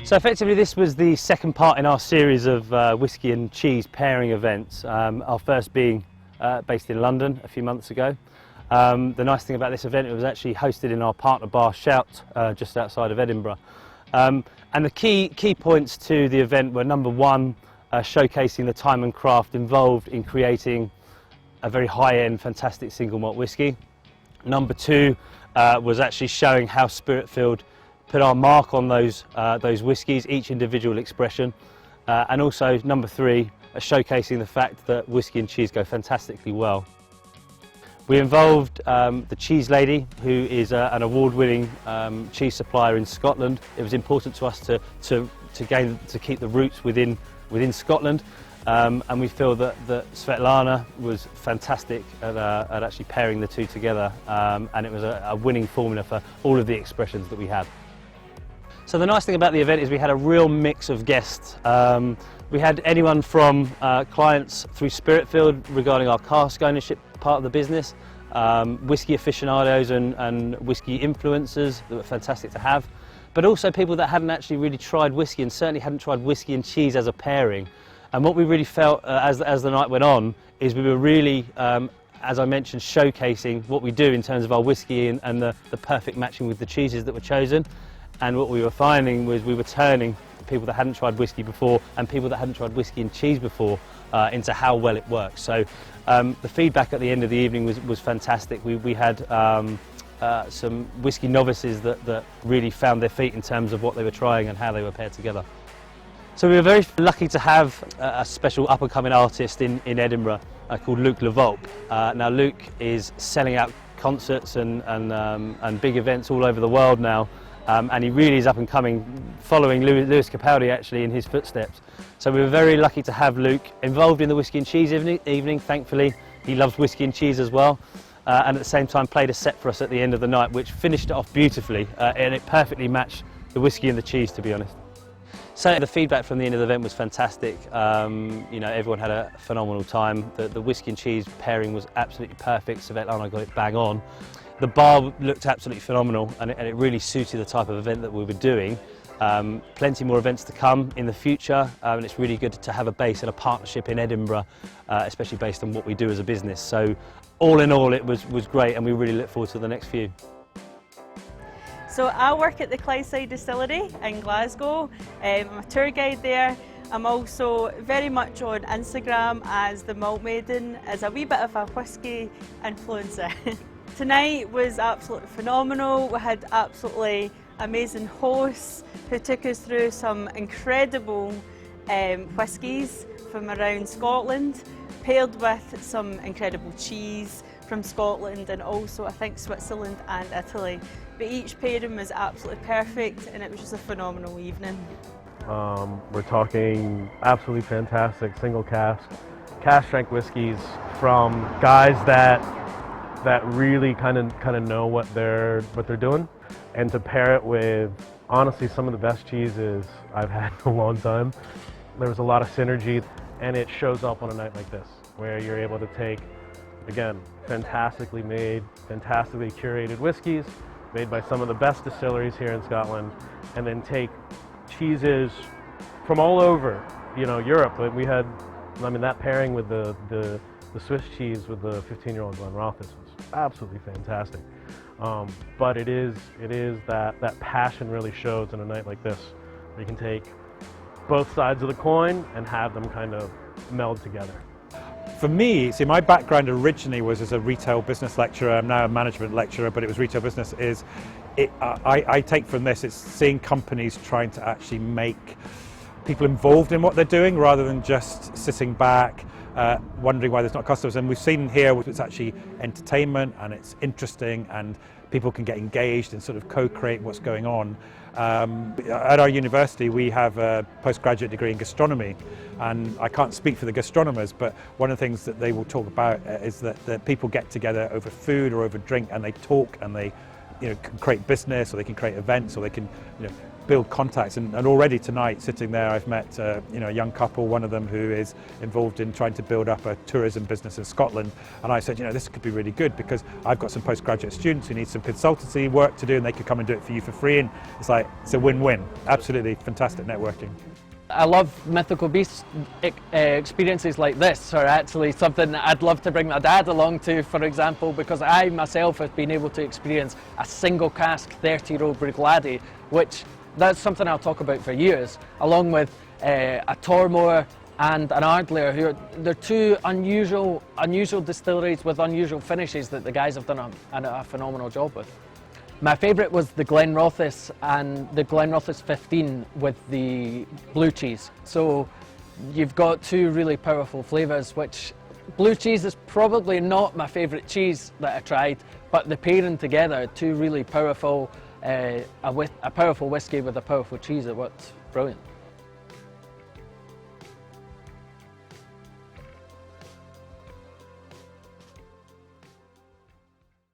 So effectively this was the second part in our series of whisky and cheese pairing events, our first being based in London a few months ago. The nice thing about this event, it was actually hosted in our partner bar Shout, just outside of Edinburgh. And the key points to the event were, number one, showcasing the time and craft involved in creating a very high-end, fantastic single malt whisky. Number two was actually showing how Spiritfilled put our mark on those whiskies, each individual expression. And also, number three, showcasing the fact that whisky and cheese go fantastically well. We involved the cheese lady, who is an award-winning cheese supplier in Scotland. It was important to us to keep the roots within Scotland, and we feel that Svetlana was fantastic at actually pairing the two together, and it was a winning formula for all of the expressions that we had. So the nice thing about the event is we had a real mix of guests. We had anyone from clients through Spiritfilled regarding our cask ownership part of the business, whisky aficionados and whisky influencers that were fantastic to have, but also people that hadn't actually really tried whisky and certainly hadn't tried whisky and cheese as a pairing. And what we really felt as the night went on is we were really, as I mentioned, showcasing what we do in terms of our whisky and the perfect matching with the cheeses that were chosen. And what we were finding was we were turning people that hadn't tried whisky before and people that hadn't tried whisky and cheese before into how well it works. So the feedback at the end of the evening was fantastic. We had some whisky novices that really found their feet in terms of what they were trying and how they were paired together. So we were very lucky to have a special up-and-coming artist in Edinburgh called Luke Levolpe. Now Luke is selling out concerts and big events all over the world now. And he really is up and coming, following Lewis Capaldi actually in his footsteps. So we were very lucky to have Luke involved in the whisky and cheese evening. Thankfully, he loves whisky and cheese as well, and at the same time played a set for us at the end of the night, which finished it off beautifully, and it perfectly matched the whisky and the cheese, to be honest. So the feedback from the end of the event was fantastic. You know, everyone had a phenomenal time. The whisky and cheese pairing was absolutely perfect. Svetlana got it bang on. The bar looked absolutely phenomenal, and it really suited the type of event that we were doing. Plenty more events to come in the future, and it's really good to have a base and a partnership in Edinburgh, especially based on what we do as a business. So all in all, it was great, and we really look forward to the next few. So I work at the Clydeside Distillery in Glasgow. I'm a tour guide there. I'm also very much on Instagram as the Malt Maiden, as a wee bit of a whisky influencer. Tonight was absolutely phenomenal. We had absolutely amazing hosts who took us through some incredible whiskies from around Scotland, paired with some incredible cheese from Scotland and also I think Switzerland and Italy. But each pairing was absolutely perfect and it was just a phenomenal evening. We're talking absolutely fantastic single cask strength whiskies from guys that really kind of know what they're doing, and to pair it with honestly some of the best cheeses I've had in a long time. There was a lot of synergy, and it shows up on a night like this where you're able to take, again, fantastically made, fantastically curated whiskeys made by some of the best distilleries here in Scotland, and then take cheeses from all over, you know, Europe. We had, I mean, that pairing with the Swiss cheese with the 15-year-old Glenrothes was absolutely fantastic. But it is that passion really shows in a night like this, where you can take both sides of the coin and have them kind of meld together. For me, see, my background originally was as a retail business lecturer. I'm now a management lecturer, but it was retail business. I take from this, it's seeing companies trying to actually make people involved in what they're doing rather than just sitting back, wondering why there's not customers. And we've seen here it's actually entertainment and it's interesting and people can get engaged and sort of co-create what's going on. At our university we have a postgraduate degree in gastronomy, and I can't speak for the gastronomers, but one of the things that they will talk about is that people get together over food or over drink and they talk and they can create business, or they can create events, or they can build contacts. And already tonight, sitting there, I've met a young couple, one of them who is involved in trying to build up a tourism business in Scotland. And I said, this could be really good, because I've got some postgraduate students who need some consultancy work to do, and they could come and do it for you for free. And it's a win-win. Absolutely fantastic networking. I love Mythical Beasts. Experiences like this are actually something that I'd love to bring my dad along to, for example, because I myself have been able to experience a single cask 30-year-old Bruichladdich, which that's something I'll talk about for years, along with a Tormore and an Ardlair. They're two unusual distilleries with unusual finishes that the guys have done a phenomenal job with. My favourite was the Glenrothes and the Glenrothes 15 with the blue cheese. So you've got two really powerful flavours, which blue cheese is probably not my favourite cheese that I tried, but the pairing together, two really powerful, a powerful whiskey with a powerful cheese, it worked brilliant.